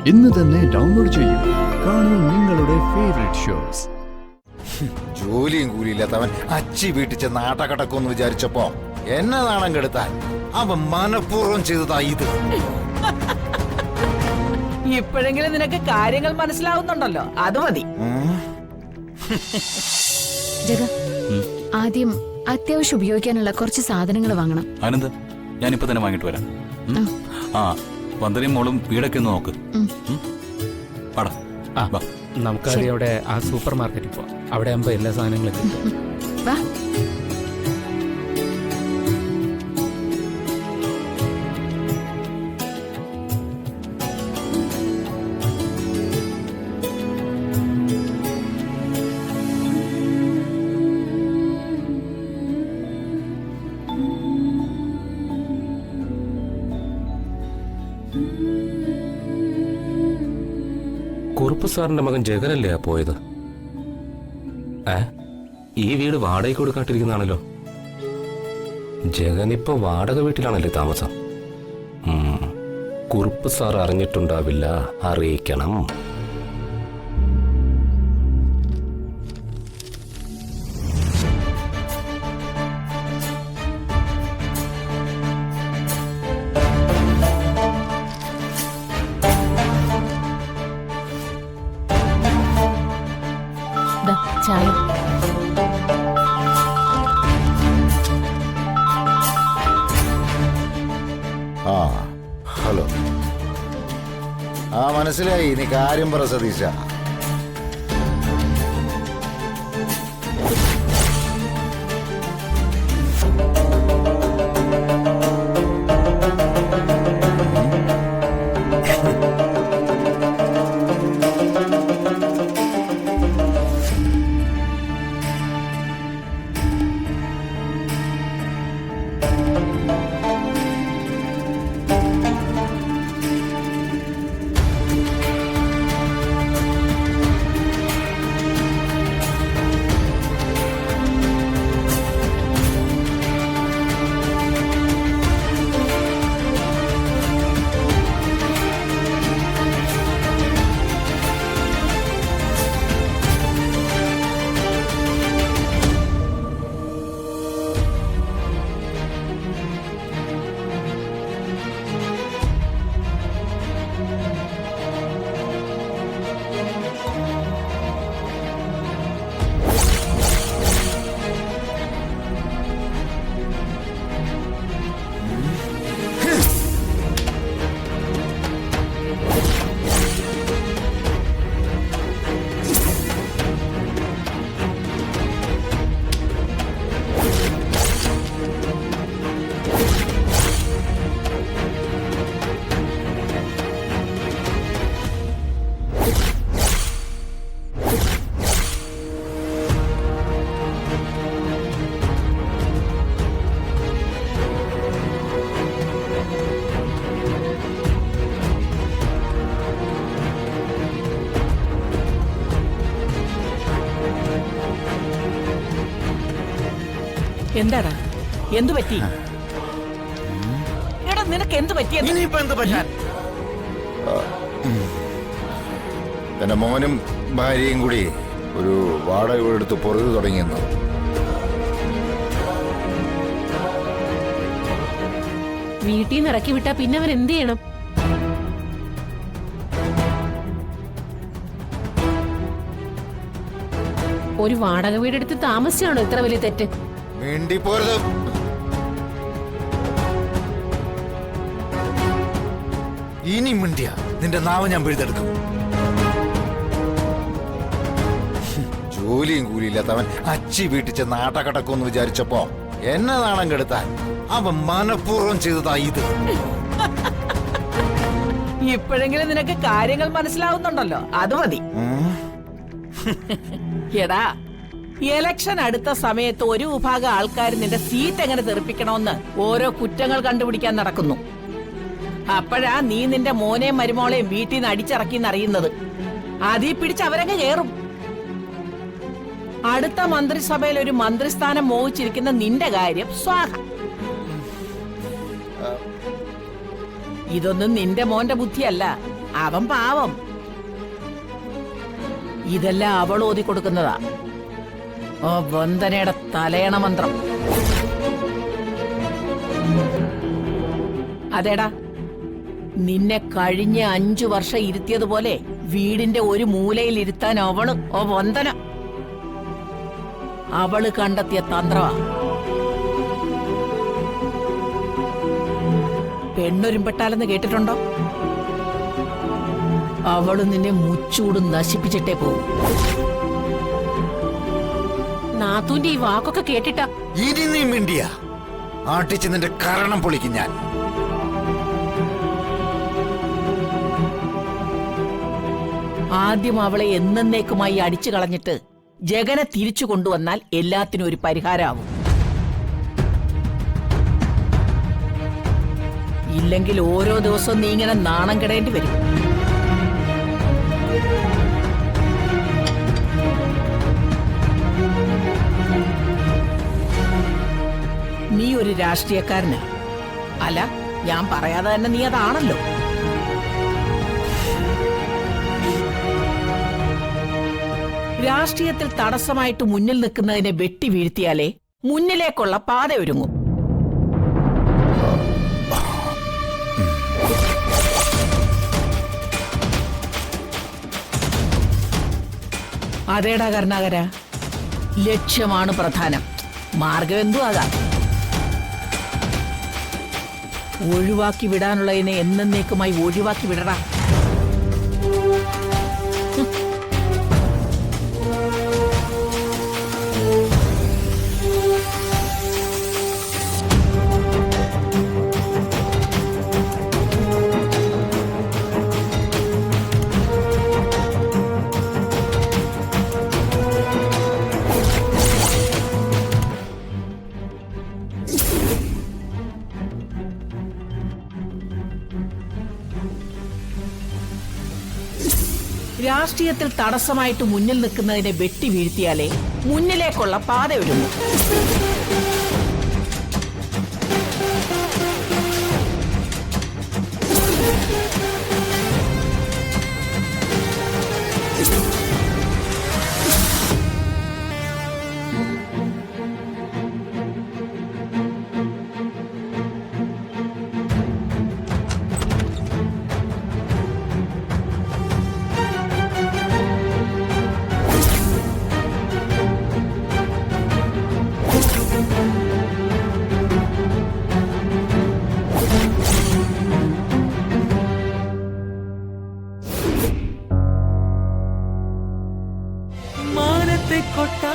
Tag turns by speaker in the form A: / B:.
A: ഇന്ന് തന്നെ ഡൗൺലോഡ് ചെയ്യൂ. കാണൂ നിങ്ങളുടെ ഫേവറേറ്റ് ഷോസ്.
B: ജോലിയും കൂലിയില്ലാത്തവൻ അച്ചി വീട്ടിൽ ചെന്ന് ആട്ടക്കടക്കുമെന്ന് വിചാരിച്ചപ്പോ എന്നെ നാണം കെടുത്താൻ അവൻ മനഃപൂർവ്വം ചെയ്തതാ ഇത്.
C: ഇപ്പോഴെങ്കിലും നിനക്ക് കാര്യങ്ങൾ മനസ്സിലാവുന്നുണ്ടല്ലോ, അത് മതി.
D: ജഗ, ആദ്യം അത്യാവശ്യം ഉപയോഗിക്കാനുള്ള കുറച്ച് സാധനങ്ങൾ വാങ്ങണം.
E: ആനന്ദ്, ഞാനിപ്പോ തന്നെ വാങ്ങിട്ട് വരാം. ആ, വന്ദനയും മോളും വീടൊക്കെ ഒന്ന് നോക്ക്.
F: നമുക്കാദ്യം അവിടെ ആ സൂപ്പർ മാർക്കറ്റിൽ പോവാം. അവിടെ ആകുമ്പോ എല്ലാ സാധനങ്ങളും കിട്ടും.
D: വാ.
G: കുറുപ്പ് സാറിന്റെ മകൻ ജഗനല്ലേ പോയത്? ഈ വീട് വാടകയ്ക്ക് കൊടുക്കാട്ടിരിക്കുന്നതാണല്ലോ. ജഗൻ ഇപ്പൊ വാടക വീട്ടിലാണല്ലേ താമസം. കുറുപ്പ് സാർ അറിഞ്ഞിട്ടുണ്ടാവില്ല, അറിയിക്കണം.
D: ചായ.
B: ഹലോ. മനസ്സിലായി. നീ കാര്യം പറ സതീശ.
C: എന്താടാ, എന്തു പറ്റി? എടാ, നിനക്ക് എന്ത് പറ്റിയെന്ന്?
B: എന്റെ മോനും ഭാര്യയും കൂടി ഒരു വാടക വീടെടുത്ത് പുറത്തു തുടങ്ങിയെന്ന്.
H: വീട്ടിൽ നിന്ന് ഇറക്കി വിട്ടാ പിന്നെ അവൻ എന്ത് ചെയ്യണം? ഒരു വാടക വീടെടുത്ത് താമസിച്ചാണോ ഇത്ര വലിയ തെറ്റ്?
B: വേണ്ടി പോരുത്. ഇനി മിണ്ടിയ നിന്റെ നാവ് ഞാൻ പിഴുതെടുക്കും. ജോലിയും കൂലിയില്ലാത്തവൻ അച്ചി വീട്ടിൽ ചെന്ന് ആട്ടക്കടക്കുമെന്ന് വിചാരിച്ചപ്പോ എന്നെ നാണം കെടുത്താൻ അവൻ മനഃപൂർവ്വം ചെയ്തതാ ഇത്.
C: ഇപ്പോഴെങ്കിലും നിനക്ക് കാര്യങ്ങൾ മനസ്സിലാവുന്നുണ്ടല്ലോ, അത് മതി. എടാ, ഇലക്ഷൻ അടുത്ത സമയത്ത് ഒരു വിഭാഗം ആൾക്കാർ നിന്റെ സീറ്റ് എങ്ങനെ തെറിപ്പിക്കണമെന്ന് ഓരോ കുറ്റങ്ങൾ കണ്ടുപിടിക്കാൻ നടക്കുന്നു. അപ്പോഴാ നീ നിന്റെ മോനെയും മരുമോളെയും വീട്ടിൽ നിന്ന് അടിച്ചിറക്കിന്നറിയുന്നത്. അതീ പിടിച്ച് അവരങ്ങ് കയറും. അടുത്ത മന്ത്രിസഭയിൽ ഒരു മന്ത്രിസ്ഥാനം മോഹിച്ചിരിക്കുന്ന നിന്റെ കാര്യം സ്വാഹ. ഇതൊന്നും നിന്റെ മോന്റെ ബുദ്ധിയല്ല, അവൻ പാവം. ഇതെല്ലാം അവൾ ഓതി കൊടുക്കുന്നതാ. ഓ വന്ദനയുടെ തലയണ മന്ത്രം. അതേടാ, നിന്നെ കഴിഞ്ഞ 5 വർഷം ഇരുത്തിയതുപോലെ വീടിന്റെ ഒരു മൂലയിൽ ഇരുത്താൻ അവള് ഓ വന്ദന അവള് കണ്ടെത്തിയ തന്ത്രമാ. പെണ്ണൊരുമ്പെട്ടാലെന്ന് കേട്ടിട്ടുണ്ടോ? അവള് നിന്നെ മുച്ചൂട് നശിപ്പിച്ചിട്ടേ പോകും.
H: നാത്തൂന്റെ ഈ വാക്കൊക്കെ കേട്ടിട്ടാ
B: ഇനി നീ മിണ്ടിയ ആട്ടിച്ച് നിന്റെ കരണം പൊളിക്കും ഞാൻ.
C: ആദ്യം അവളെ എന്നേക്കുമായി അടിച്ചു കളഞ്ഞിട്ട് ജഗനെ തിരിച്ചു കൊണ്ടുവന്നാൽ എല്ലാത്തിനും ഒരു പരിഹാരമാവും. ഇല്ലെങ്കിൽ ഓരോ ദിവസവും നീ ഇങ്ങനെ നാണം കെടേണ്ടി വരും. നീ ഒരു രാഷ്ട്രീയക്കാരനാ. അല്ല, ഞാൻ പറയാതെ തന്നെ നീ അതാണല്ലോ. രാഷ്ട്രീയത്തിൽ തടസ്സമായിട്ട് മുന്നിൽ നിൽക്കുന്നതിനെ വെട്ടി വീഴ്ത്തിയാലേ മുന്നിലേക്കുള്ള പാത ഒരുങ്ങും. അതേടാ കരുണാകര, ലക്ഷ്യമാണ് പ്രധാനം. മാർഗം എന്തും ആകാം. ഒഴിവാക്കി വിടാനുള്ളതിനെ എന്നേക്കുമായി ഒഴിവാക്കി വിടടാ. രാഷ്ട്രീയത്തിൽ തടസ്സമായിട്ട് മുന്നിൽ നിൽക്കുന്നതിനെ വെട്ടി വീഴ്ത്തിയാലേ മുന്നിലേക്കുള്ള പാത ഒരുങ്ങും.
I: കൊട്ടാ